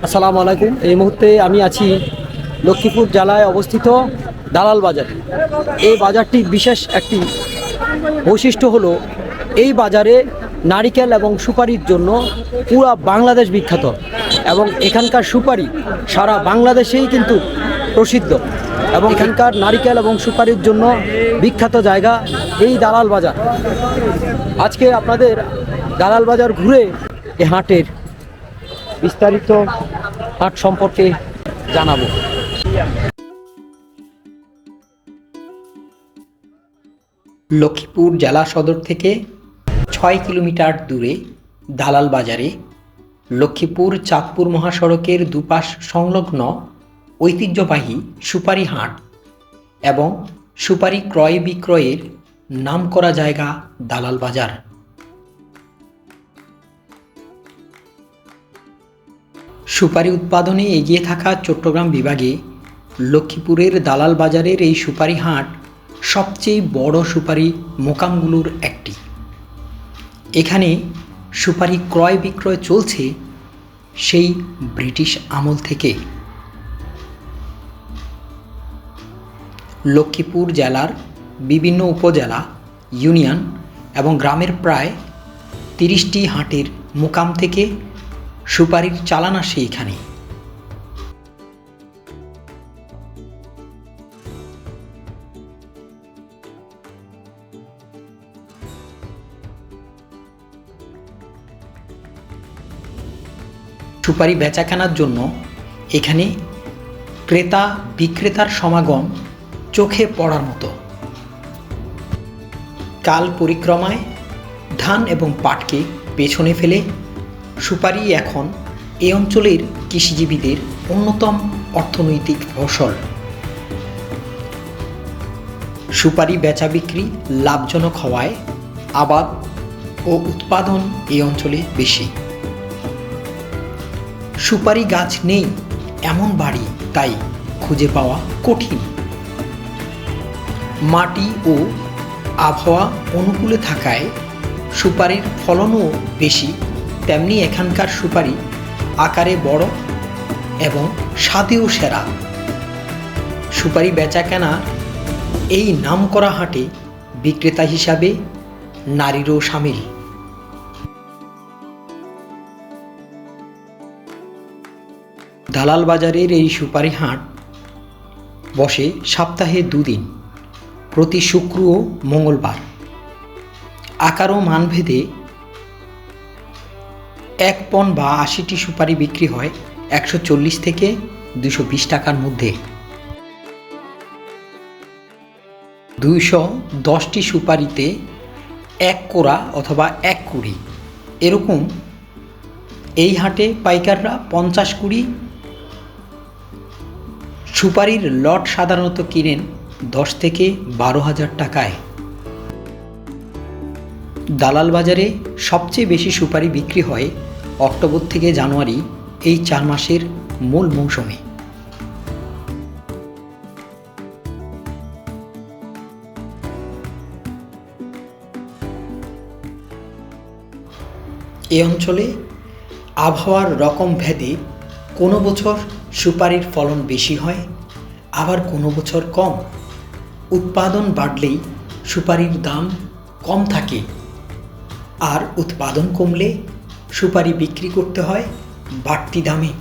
আসসালামু আলাইকুম। এই মুহূর্তে আমি আছি লক্ষ্মীপুর জেলায় অবস্থিত দালাল বাজার। এই বাজারটির বিশেষ একটি বৈশিষ্ট্য হলো এই বাজারে নারিকেল এবং সুপারির জন্য পুরা বাংলাদেশ বিখ্যাত এবং এখানকার সুপারি সারা বাংলাদেশেই কিন্তু প্রসিদ্ধ এবং এখানকার নারিকেল এবং সুপারির জন্য বিখ্যাত জায়গা এই দালাল বাজার। আজকে আপনাদের দালাল বাজার ঘুরে এই হাটের বিস্তারিত হাট সম্পর্কে জানাবো। লক্ষ্মীপুর জেলা সদর থেকে 6 কিলোমিটার দূরে দালাল বাজারে লক্ষ্মীপুর চাঁদপুর মহাসড়কের দুপাশ সংলগ্ন ঐতিহ্যবাহী সুপারি হাট এবং সুপারি ক্রয় বিক্রয়ের নামকরা জায়গা দালাল বাজার। সুপারি উৎপাদনে এগিয়ে থাকা চট্টগ্রাম বিভাগে লক্ষ্মীপুরের দালাল বাজারের এই সুপারি হাট সবচেয়ে বড় সুপারি মোকামগুলোর একটি। এখানে সুপারি ক্রয় বিক্রয় চলছে সেই ব্রিটিশ আমল থেকে। লক্ষ্মীপুর জেলার বিভিন্ন উপজেলা, ইউনিয়ন এবং গ্রামের প্রায় 30টি হাটের মোকাম থেকে সুপারির চালান আসে এখানে। সুপারি বেচাকেনার জন্য এখানে ক্রেতা বিক্রেতার সমাগম চোখে পড়ার মতো। কাল পরিক্রমায় ধান এবং পাটকে পেছনে ফেলে সুপারি এখন এই অঞ্চলের কৃষিজীবীদের অন্যতম অর্থনৈতিক ফসল। সুপারি বেচা বিক্রি লাভজনক হওয়ায় আবাদ ও উৎপাদন এই অঞ্চলে বেশি। সুপারি গাছ নেই এমন বাড়ি তাই খুঁজে পাওয়া কঠিন। মাটি ও আবহাওয়া অনুকূলে থাকায় সুপারির ফলনও বেশি, তেমনি এখানকার সুপারি আকারে বড় এবং স্বাদেও সেরা। সুপারি বেচাকেনা এই নামকরা হাটে বিক্রেতা হিসাবে নারীরও সামিল। দালাল বাজারের এই সুপারি হাট বসে সপ্তাহে 2 দিন, প্রতি শুক্র ও মঙ্গলবার। আকার ও মানভেদে 1 পণ বা 80টি সুপারি বিক্রি হয় 140 থেকে 220 টাকার মধ্যে। 210টি সুপারিতে 1 কোড়া অথবা 1 কুড়ি এরকম। এই হাটে পাইকাররা 50 কুড়ি সুপারির লট সাধারণত কিনেন 10 থেকে 12,000 টাকায়। দালাল বাজারে সবচেয়ে বেশি সুপারি বিক্রি হয় অক্টোবর থেকে জানুয়ারি, এই 4 মাসের মূল মৌসুমে। এ অঞ্চলে আবহাওয়ার রকম ভেদে কোনো বছর সুপারির ফলন বেশি হয়, আবার কোনো বছর কম। উৎপাদন বাড়লেই সুপারির দাম কম থাকে, আর উৎপাদন কমলে সুপারি বিক্রি করতে হয় বাড়তি দামে।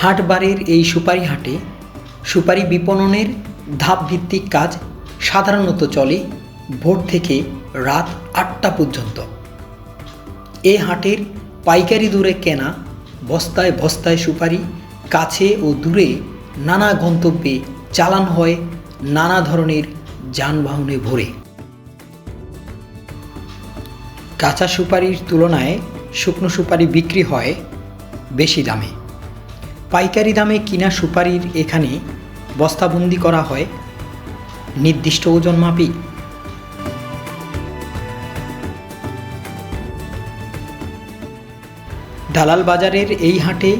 হাটবারের এই সুপারি হাটে সুপারি বিপণনের ধাপভিত্তিক কাজ সাধারণত চলে ভোর থেকে রাত 8টা পর্যন্ত। এ হাটের পাইকারি দরে কেনা বস্তায় বস্তায় সুপারি কাছে ও দূরে নানা গন্তব্যে চালান হয় নানা ধরনের যানবাহনে ভরে। কাঁচা সুপারির তুলনায় শুকনো সুপারি বিক্রি হয় বেশি দামে। পাইকারি দামে কিনা সুপারির এখানে বস্তাবন্দি করা হয় নির্দিষ্ট ওজন মাপি। দালাল বাজারের এই হাটে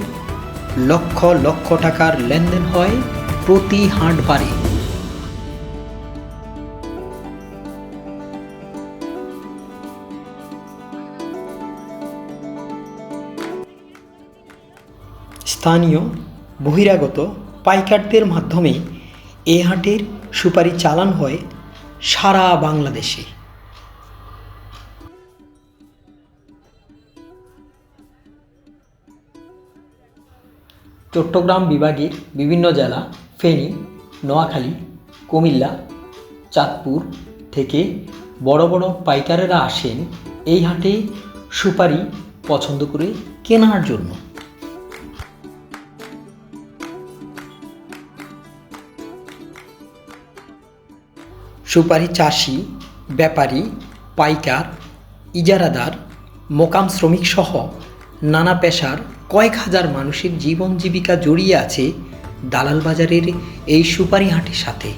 লক্ষ লক্ষ টাকার লেনদেন হয় প্রতি হাটবারে। স্থানীয় বহিরাগত পাইকারদের মাধ্যমে এই হাটের সুপারি চালান হয় সারা বাংলাদেশে। চট্টগ্রাম বিভাগের বিভিন্ন জেলা ফেনী, নোয়াখালী, কুমিল্লা, চাঁদপুর থেকে বড় বড় পাইকারেরা আসেন এই হাটে সুপারি পছন্দ করে কেনার জন্য। সুপারি চাষি, ব্যাপারী, পাইকার, ইজারাদার, মোকাম শ্রমিক সহ নানা পেশার কয়েক হাজার মানুষের জীবন জীবিকা জড়িয়ে আছে দালাল বাজারের এই সুপারি হাটের সাথে।